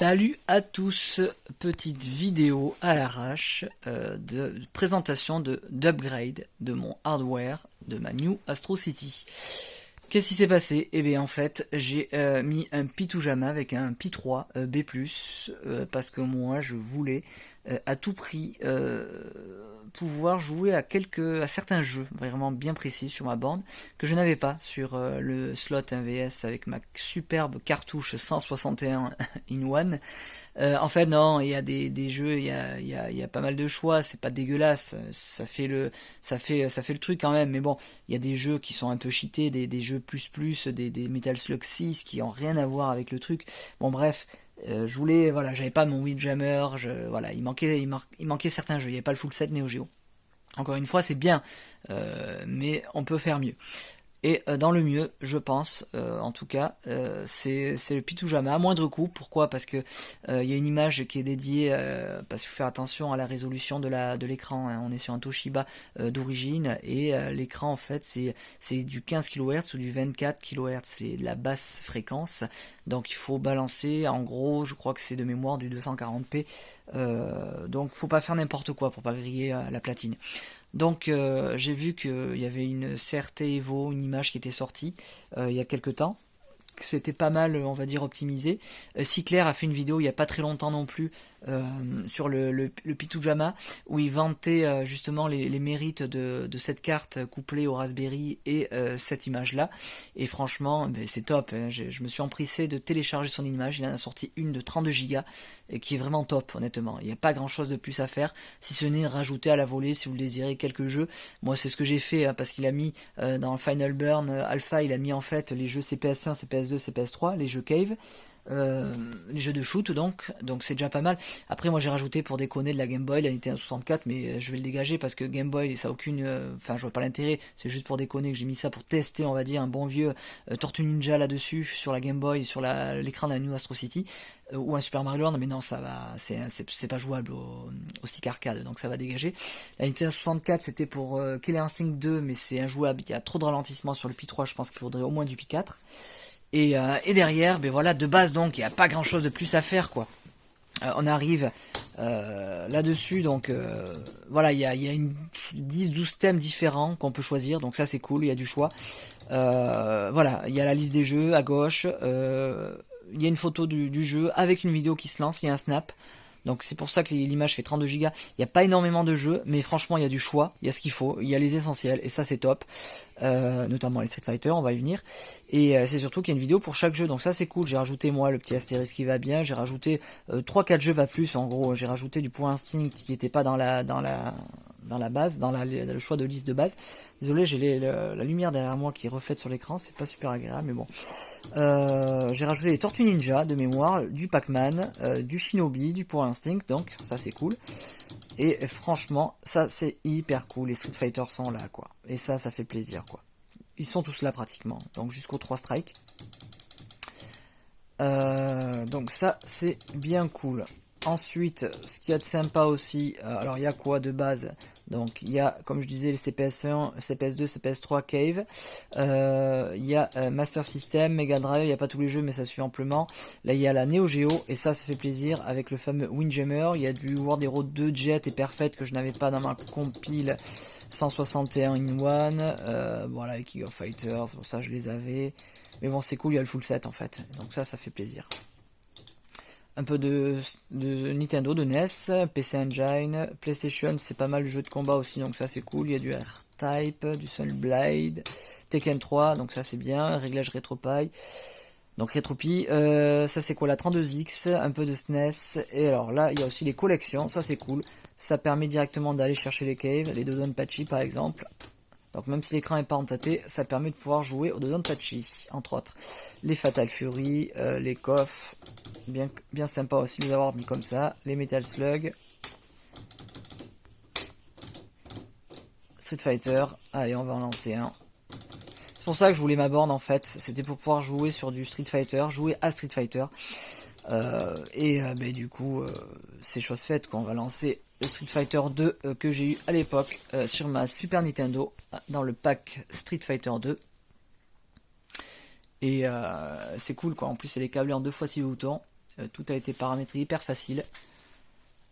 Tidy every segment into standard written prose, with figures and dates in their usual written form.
Salut à tous, petite vidéo à l'arrache de présentation d'upgrade de mon hardware de ma New Astro City. Qu'est-ce qui s'est passé? Eh bien en fait j'ai mis un Pitujama avec un Pi3 B+, parce que moi je voulais à tout prix pouvoir jouer à certains jeux vraiment bien précis sur ma borne que je n'avais pas sur le slot 1vs avec ma superbe cartouche 161 in one. En fait non, il y a des jeux, il y a pas mal de choix, c'est pas dégueulasse, ça fait le truc quand même, mais bon, il y a des jeux qui sont un peu cheatés, des jeux des Metal Slug 6 qui ont rien à voir avec le truc. Bon bref, je voulais, voilà, j'avais pas mon Windjammer, voilà, il manquait certains jeux, il n'y avait pas le full set Neo Geo. Encore une fois, c'est bien, mais on peut faire mieux. Et dans le mieux, je pense, en tout cas, c'est le Pitujama à moindre coût. Pourquoi? Parce que il y a une image qui est dédiée, parce qu'il faut faire attention à la résolution de l'écran. Hein. On est sur un Toshiba d'origine et l'écran en fait c'est du 15 kHz ou du 24 kHz, c'est de la basse fréquence. Donc il faut balancer, en gros, je crois que c'est de mémoire du 240p. Donc faut pas faire n'importe quoi pour pas griller la platine. Donc j'ai vu qu'il y avait une CRT Evo, une image qui était sortie il y a quelques temps. C'était pas mal, on va dire, optimisé. Cyclair a fait une vidéo il y a pas très longtemps non plus sur le Pitujama où il vantait justement les mérites de cette carte couplée au Raspberry et cette image là. Et franchement, c'est top. Hein. Je me suis empressé de télécharger son image. Il en a sorti une de 32 Go et qui est vraiment top, honnêtement. Il n'y a pas grand chose de plus à faire si ce n'est rajouter à la volée si vous le désirez quelques jeux. Moi, c'est ce que j'ai fait hein, parce qu'il a mis dans le Final Burn Alpha, il a mis en fait les jeux CPS1, CPS2, CPS3, les jeux Cave. Les jeux de shoot donc c'est déjà pas mal. Après moi j'ai rajouté pour déconner de la Game Boy, la Nintendo 64, mais je vais le dégager parce que Game Boy ça a aucune, enfin je vois pas l'intérêt, c'est juste pour déconner que j'ai mis ça pour tester on va dire un bon vieux Tortue Ninja là-dessus sur la Game Boy, sur l'écran de la New Astro City ou un Super Mario Land, mais non ça va, c'est pas jouable au stick arcade donc ça va dégager. La Nintendo 64 c'était pour Killer Instinct 2 mais c'est injouable, il y a trop de ralentissement sur le Pi 3, je pense qu'il faudrait au moins du Pi 4. Et derrière, ben voilà, de base donc, il n'y a pas grand chose de plus à faire quoi. On arrive là-dessus, donc voilà, il y a une 10-12 thèmes différents qu'on peut choisir, donc ça c'est cool, il y a du choix. Voilà, il y a la liste des jeux à gauche, il y a une photo du jeu avec une vidéo qui se lance, il y a un snap. Donc c'est pour ça que l'image fait 32 Go. Il n'y a pas énormément de jeux, mais franchement il y a du choix, il y a ce qu'il faut, il y a les essentiels, et ça c'est top. Notamment les Street Fighter, on va y venir. Et c'est surtout qu'il y a une vidéo pour chaque jeu, donc ça c'est cool. J'ai rajouté moi le petit astérisque qui va bien, j'ai rajouté 3-4 jeux pas plus, en gros j'ai rajouté du point instinct qui n'était pas dans la base, dans le choix de liste de base. Désolé, j'ai la lumière derrière moi qui reflète sur l'écran, c'est pas super agréable, mais bon. J'ai rajouté les Tortues Ninja de mémoire, du Pac-Man, du Shinobi, du Point Instinct, donc ça c'est cool. Et franchement, ça c'est hyper cool, les Street Fighter sont là, quoi. Et ça fait plaisir, quoi. Ils sont tous là pratiquement, donc jusqu'au 3 strikes. Donc ça c'est bien cool. Ensuite, ce qu'il y a de sympa aussi, alors il y a quoi de base? Donc il y a, comme je disais, le CPS1, CPS2, CPS3, Cave. Il y a Master System, Mega Drive, il n'y a pas tous les jeux mais ça suffit amplement. Là il y a la Neo Geo et ça fait plaisir avec le fameux Windjammer. Il y a du World Hero 2 Jet et Perfect que je n'avais pas dans ma compile 161 in one. Voilà, les King of Fighters, bon ça je les avais. Mais bon c'est cool, il y a le full set en fait. Donc ça fait plaisir. Un peu de Nintendo, de NES, PC Engine, PlayStation, c'est pas mal de jeux de combat aussi, donc ça c'est cool. Il y a du R-Type, du Sunblade, Tekken 3, donc ça c'est bien. Réglage RetroPie. Donc RetroPie, ça c'est quoi, la 32X, un peu de SNES. Et alors là, il y a aussi les collections, ça c'est cool. Ça permet directement d'aller chercher les caves, les Dodonpachi par exemple. Donc même si l'écran n'est pas entêté, ça permet de pouvoir jouer au Dodonpachi, entre autres. Les Fatal Fury, les KOF, bien sympa aussi de les avoir mis comme ça. Les Metal Slug, Street Fighter, allez on va en lancer un. C'est pour ça que je voulais ma borne en fait, c'était pour pouvoir jouer sur du Street Fighter, jouer à Street Fighter. Du coup, c'est chose faite qu'on va lancer le Street Fighter 2 que j'ai eu à l'époque sur ma Super Nintendo dans le pack Street Fighter 2. Et c'est cool quoi, en plus elle est câblée en 2x6 boutons. tout a été paramétré hyper facile.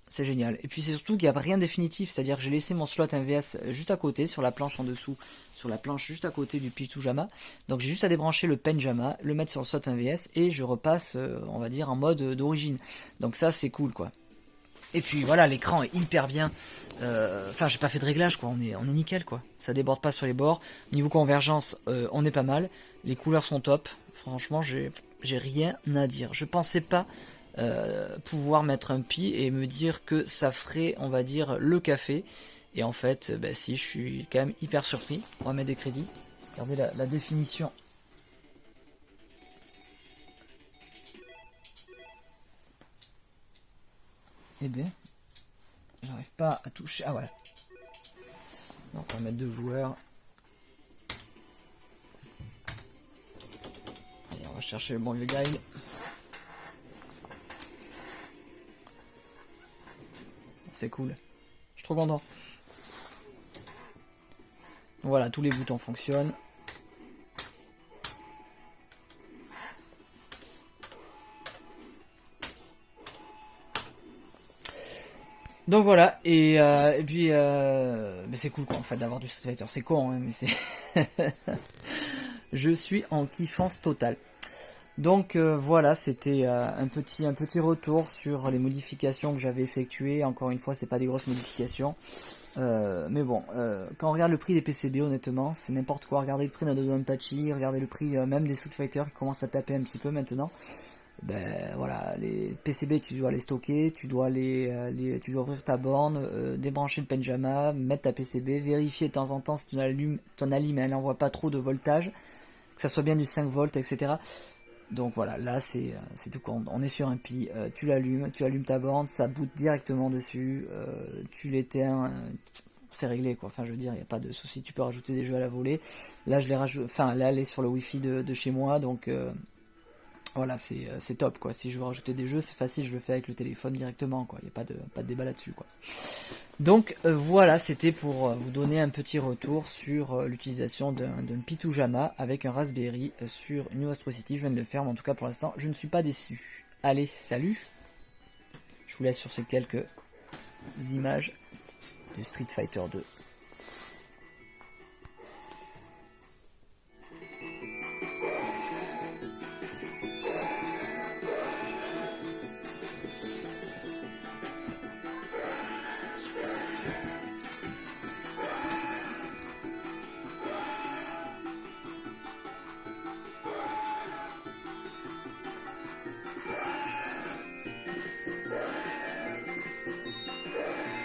C'est génial. Et puis c'est surtout qu'il n'y a rien de définitif, c'est-à-dire que j'ai laissé mon slot MVS juste à côté, sur la planche en dessous, sur la planche juste à côté du Pitujama. Donc j'ai juste à débrancher le Penjama, le mettre sur le slot MVS et je repasse, on va dire, en mode d'origine. Donc ça c'est cool quoi. Et puis voilà, l'écran est hyper bien. Enfin, j'ai pas fait de réglage quoi, on est nickel quoi. Ça déborde pas sur les bords. Niveau convergence, on est pas mal. Les couleurs sont top. Franchement, j'ai rien à dire. Je pensais pas pouvoir mettre un pi et me dire que ça ferait, on va dire, le café. Et en fait, bah si, je suis quand même hyper surpris. On va mettre des crédits. Regardez la définition. Eh bien, j'arrive pas à toucher. Ah voilà. Donc on va mettre 2 joueurs. Allez, on va chercher le bon vieux guide. C'est cool. Je suis trop content. Voilà, tous les boutons fonctionnent. Donc voilà, et puis c'est cool quoi en fait d'avoir du Street Fighter, c'est con hein, mais c'est... Je suis en kiffance totale. Donc voilà, c'était un petit retour sur les modifications que j'avais effectuées. Encore une fois, c'est pas des grosses modifications. Mais bon, quand on regarde le prix des PCB, honnêtement, c'est n'importe quoi. Regardez le prix d'un Dodonpachi, regardez le prix même des Street Fighter qui commencent à taper un petit peu maintenant. Ben voilà, les PCB tu dois les stocker, tu dois tu dois ouvrir ta borne, débrancher le Penjama, mettre ta PCB, vérifier de temps en temps si ton alim elle n'envoie pas trop de voltage, que ça soit bien du 5 volts, etc. Donc voilà, là c'est tout con. On est sur un pi, tu allumes ta borne, ça boot directement dessus, tu l'éteins, c'est réglé quoi. Enfin je veux dire, il n'y a pas de souci, tu peux rajouter des jeux à la volée. Là je l'ai rajouté, enfin là elle est sur le wifi de chez moi, donc voilà, c'est top quoi. Si je veux rajouter des jeux, c'est facile, je le fais avec le téléphone directement quoi. Il n'y a pas de débat là-dessus quoi. Donc voilà, c'était pour vous donner un petit retour sur l'utilisation d'un Pitujama avec un Raspberry sur New Astro City. Je viens de le faire, mais en tout cas pour l'instant, je ne suis pas déçu. Allez, salut. Je vous laisse sur ces quelques images de Street Fighter 2.